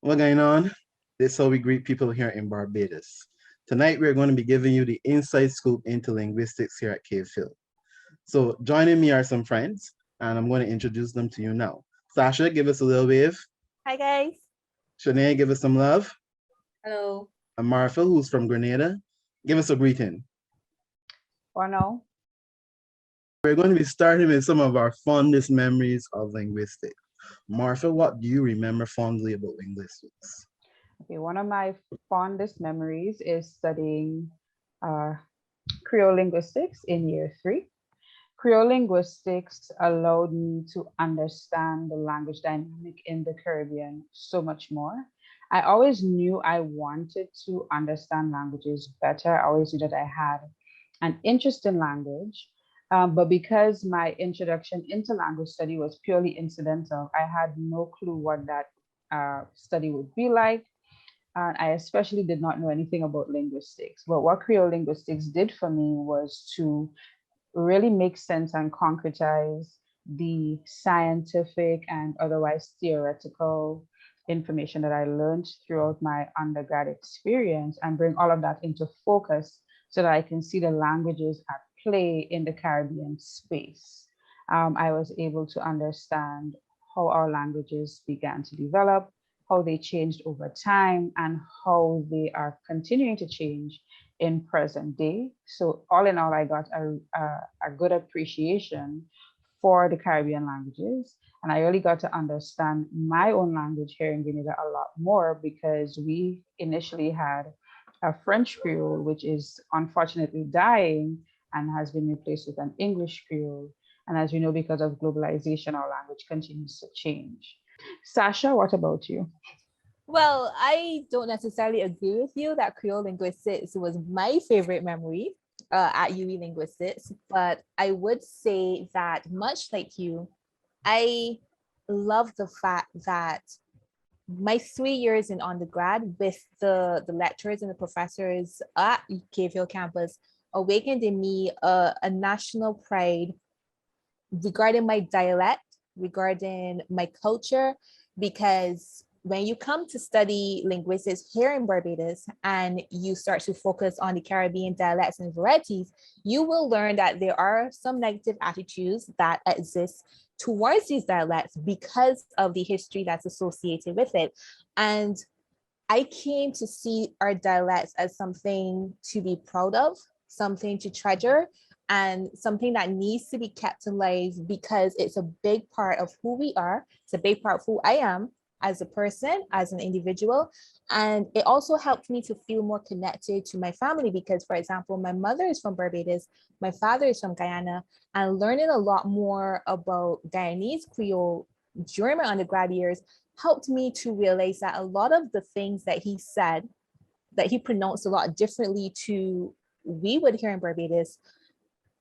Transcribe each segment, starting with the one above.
What's going on? This is how we greet people here in Barbados. Tonight, we're going to be giving you the inside scoop into linguistics here at Cave Hill. So, joining me are some friends, and I'm going to introduce them to you now. Sasha, give us a little wave. Hi guys. Shanae, give us some love. Hello. And Martha, who's from Grenada, give us a greeting. Or no? We're going to be starting with some of our fondest memories of linguistics. Martha, what do you remember fondly about linguistics? Okay, one of my fondest memories is studying uh, Creole linguistics in year 3. Creole linguistics allowed me to understand the language dynamic in the Caribbean so much more. I always knew I wanted to understand languages better. I always knew that I had an interest in language. But because my introduction into language study was purely incidental, I had no clue what that study would be like. And I especially did not know anything about linguistics. But what Creole linguistics did for me was to really make sense and concretize the scientific and otherwise theoretical information that I learned throughout my undergrad experience and bring all of that into focus so that I can see the languages at play in the Caribbean space. I was able to understand how our languages began to develop, how they changed over time, and how they are continuing to change in present day. So all in all, I got a good appreciation for the Caribbean languages. And I really got to understand my own language here in Grenada a lot more because we initially had a French Creole, which is unfortunately dying and has been replaced with an English Creole. And as you know, because of globalization, our language continues to change. Sasha, what about you? Well, I don't necessarily agree with you that Creole linguistics was my favorite memory at UE Linguistics, but I would say that much like you, I love the fact that my 3 years in undergrad with the lecturers and the professors at Cave Hill campus awakened in me a national pride regarding my dialect, regarding my culture, because when you come to study linguistics here in Barbados and you start to focus on the Caribbean dialects and varieties, you will learn that there are some negative attitudes that exist towards these dialects because of the history that's associated with it. And I came to see our dialects as something to be proud of, something to treasure, and something that needs to be kept alive because it's a big part of who we are. It's a big part of who I am as a person, as an individual. And it also helped me to feel more connected to my family because, for example, my mother is from Barbados, my father is from Guyana, and learning a lot more about Guyanese Creole during my undergrad years helped me to realize that a lot of the things that he said, that he pronounced a lot differently to we would hear in Barbados,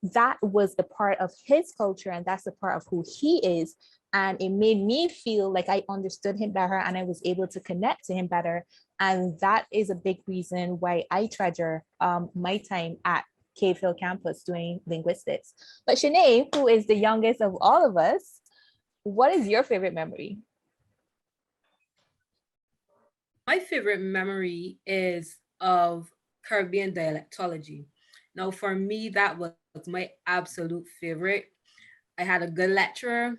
that was a part of his culture and that's a part of who he is. And it made me feel like I understood him better and I was able to connect to him better. And that is a big reason why I treasure my time at Cave Hill campus doing linguistics. But Shanae, who is the youngest of all of us, what is your favorite memory? My favorite memory is of Caribbean dialectology. Now, for me, that was my absolute favorite. I had a good lecturer.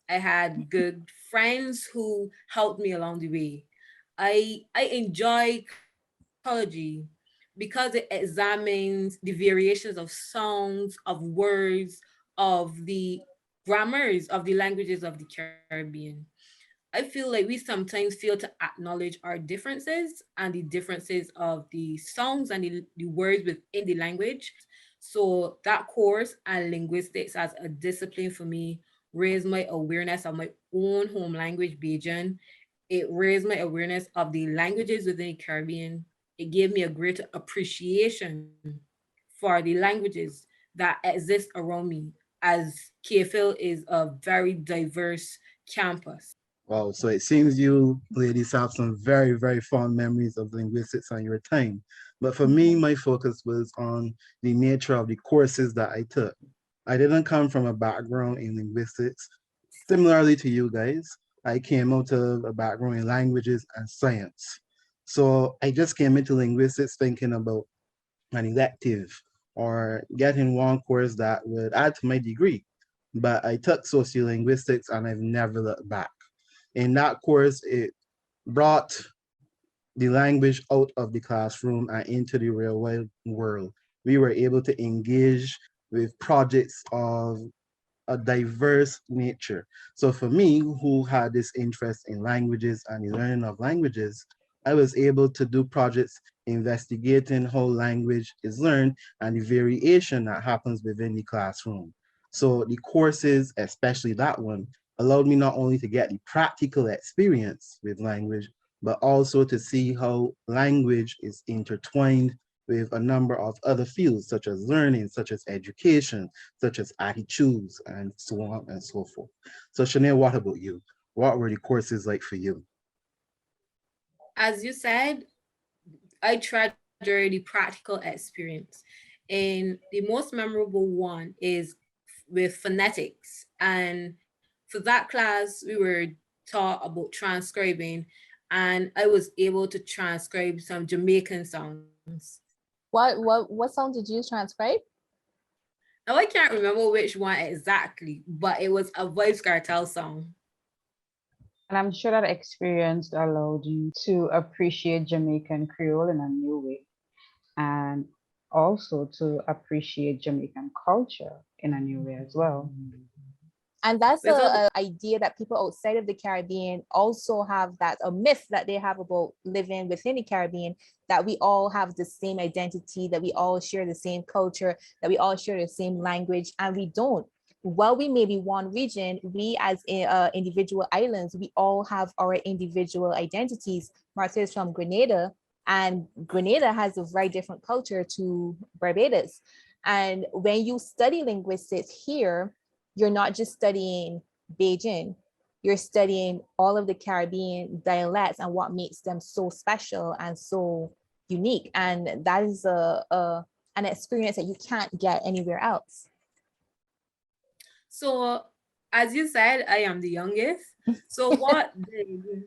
I had good friends who helped me along the way. I enjoy dialectology because it examines the variations of sounds, of words, of the grammars of the languages of the Caribbean. I feel like we sometimes fail to acknowledge our differences and the differences of the songs and the words within the language. So that course and linguistics as a discipline for me raised my awareness of my own home language, Bajan. It raised my awareness of the languages within the Caribbean. It gave me a greater appreciation for the languages that exist around me as KFL is a very diverse campus. Wow, so it seems you ladies have some very, very fond memories of linguistics on your time. But for me, my focus was on the nature of the courses that I took. I didn't come from a background in linguistics. Similarly to you guys, I came out of a background in languages and science. So I just came into linguistics thinking about an elective or getting one course that would add to my degree. But I took sociolinguistics and I've never looked back. In that course, it brought the language out of the classroom and into the real world. We were able to engage with projects of a diverse nature. So for me, who had this interest in languages and the learning of languages, I was able to do projects investigating how language is learned and the variation that happens within the classroom. So the courses, especially that one, allowed me not only to get the practical experience with language, but also to see how language is intertwined with a number of other fields, such as learning, such as education, such as attitudes, and so on and so forth. So, Shanae, what about you? What were the courses like for you? As you said, I treasure the practical experience. And the most memorable one is with phonetics. And for that class, we were taught about transcribing, and I was able to transcribe some Jamaican songs. What song did you transcribe? Now, I can't remember which one exactly, but it was a Vibes Cartel song. And I'm sure that experience allowed you to appreciate Jamaican Creole in a new way and also to appreciate Jamaican culture in a new way as well. And that's With a idea that people outside of the Caribbean also have, that a myth that they have about living within the Caribbean, that we all have the same identity, that we all share the same culture, that we all share the same language, and we don't. While we may be one region, we as individual islands, we all have our individual identities. Martha is from Grenada, and Grenada has a very different culture to Barbados. And when you study linguistics here, you're not just studying Beijing, you're studying all of the Caribbean dialects and what makes them so special and so unique. And that is an experience that you can't get anywhere else. So, as you said, I am the youngest. So, what did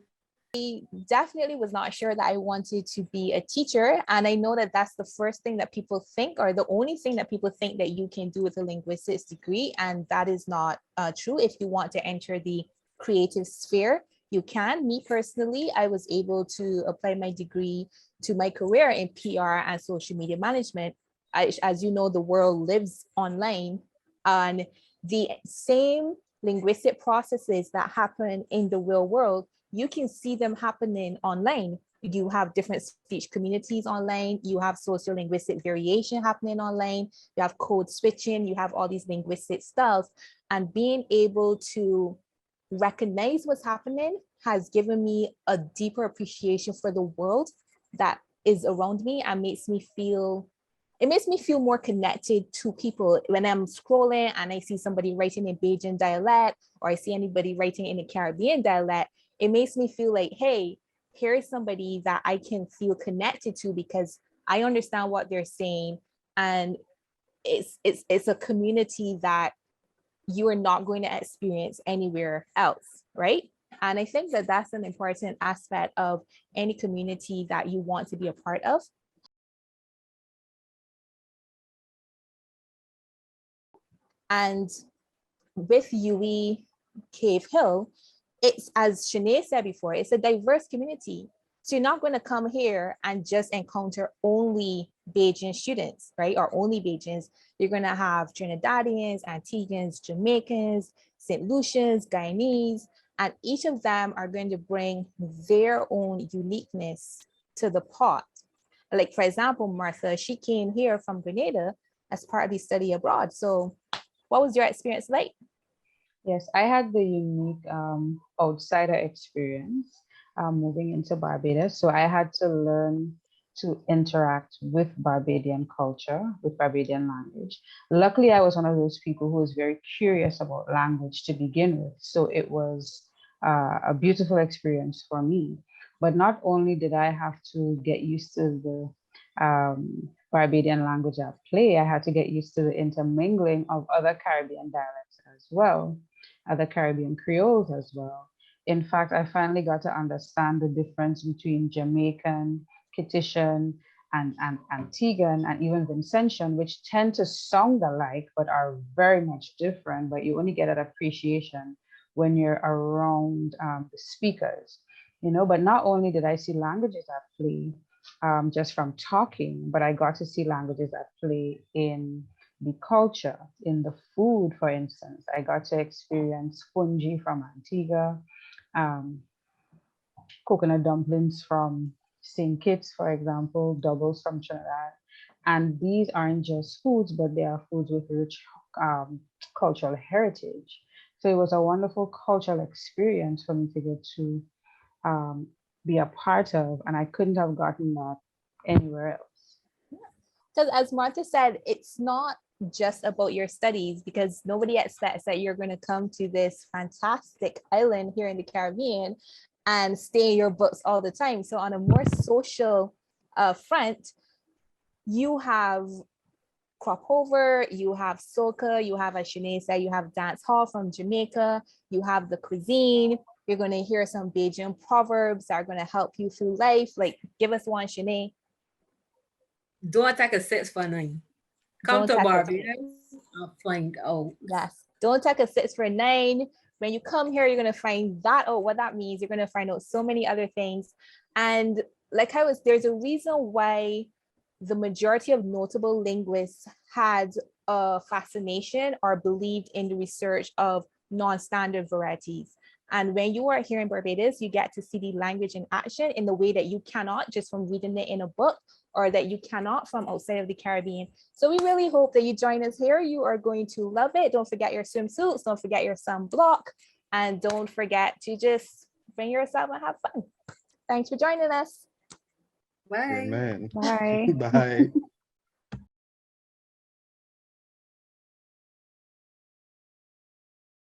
Definitely was not sure that I wanted to be a teacher. And I know that that's the first thing that people think, or the only thing that people think that you can do with a linguistics degree. And that is not true. If you want to enter the creative sphere, you can. Me personally, I was able to apply my degree to my career in PR and social media management. As you know, the world lives online, and the same linguistic processes that happen in the real world, you can see them happening online. You have different speech communities online, you have social linguistic variation happening online, you have code switching, you have all these linguistic styles. And being able to recognize what's happening has given me a deeper appreciation for the world that is around me, and makes me feel more connected to people. When I'm scrolling and I see somebody writing in Bajan dialect, or I see anybody writing in a Caribbean dialect, it makes me feel like, hey, here's somebody that I can feel connected to because I understand what they're saying. And it's a community that you are not going to experience anywhere else, right? And I think that that's an important aspect of any community that you want to be a part of. And with UWE Cave Hill, it's, as Shanae said before, it's a diverse community. So you're not going to come here and just encounter only Bajan students, right? Or only Bajans. You're going to have Trinidadians, Antiguans, Jamaicans, St. Lucians, Guyanese, and each of them are going to bring their own uniqueness to the pot. Like, for example, Martha, she came here from Grenada as part of the study abroad. So what was your experience like? Yes, I had the unique outsider experience moving into Barbados. So I had to learn to interact with Barbadian culture, with Barbadian language. Luckily, I was one of those people who was very curious about language to begin with. So it was a beautiful experience for me. But not only did I have to get used to the Barbadian language at play, I had to get used to the intermingling of other Caribbean dialects as well, other Caribbean Creoles as well. In fact, I finally got to understand the difference between Jamaican, Kittian, and Antiguan, and even Vincentian, which tend to sound alike but are very much different. But you only get that appreciation when you're around the speakers, you know. But not only did I see languages at play just from talking, but I got to see languages at play in the culture, in the food, for instance. I got to experience fungi from Antigua, um, coconut dumplings from St. Kitts, for example, doubles from Trinidad. And these aren't just foods, but they are foods with rich cultural heritage. So it was a wonderful cultural experience for me to get to um, be a part of, and I couldn't have gotten that anywhere else. Because as Martha said, it's not just about your studies, because nobody expects that you're going to come to this fantastic island here in the Caribbean and stay in your books all the time. So on a more social front, you have crop over, you have soca, you have, as Shanae said, you have dance hall from Jamaica, you have the cuisine. You're going to hear some Bajan proverbs that are going to help you through life. Like, give us one, Shanae. Don't take a 6 for 9. Come Don't to take a Barbados. I'll find out. Yes. Don't take a 6 for 9. When you come here, you're going to find that out, what that means. You're going to find out so many other things. And like there's a reason why the majority of notable linguists had a fascination or believed in the research of non-standard varieties. And when you are here in Barbados, you get to see the language in action in the way that you cannot just from reading it in a book, or that you cannot from outside of the Caribbean. So we really hope that you join us here. You are going to love it. Don't forget your swimsuits, don't forget your sunblock, and don't forget to just bring yourself and have fun. Thanks for joining us. Bye. Amen. Bye. Bye.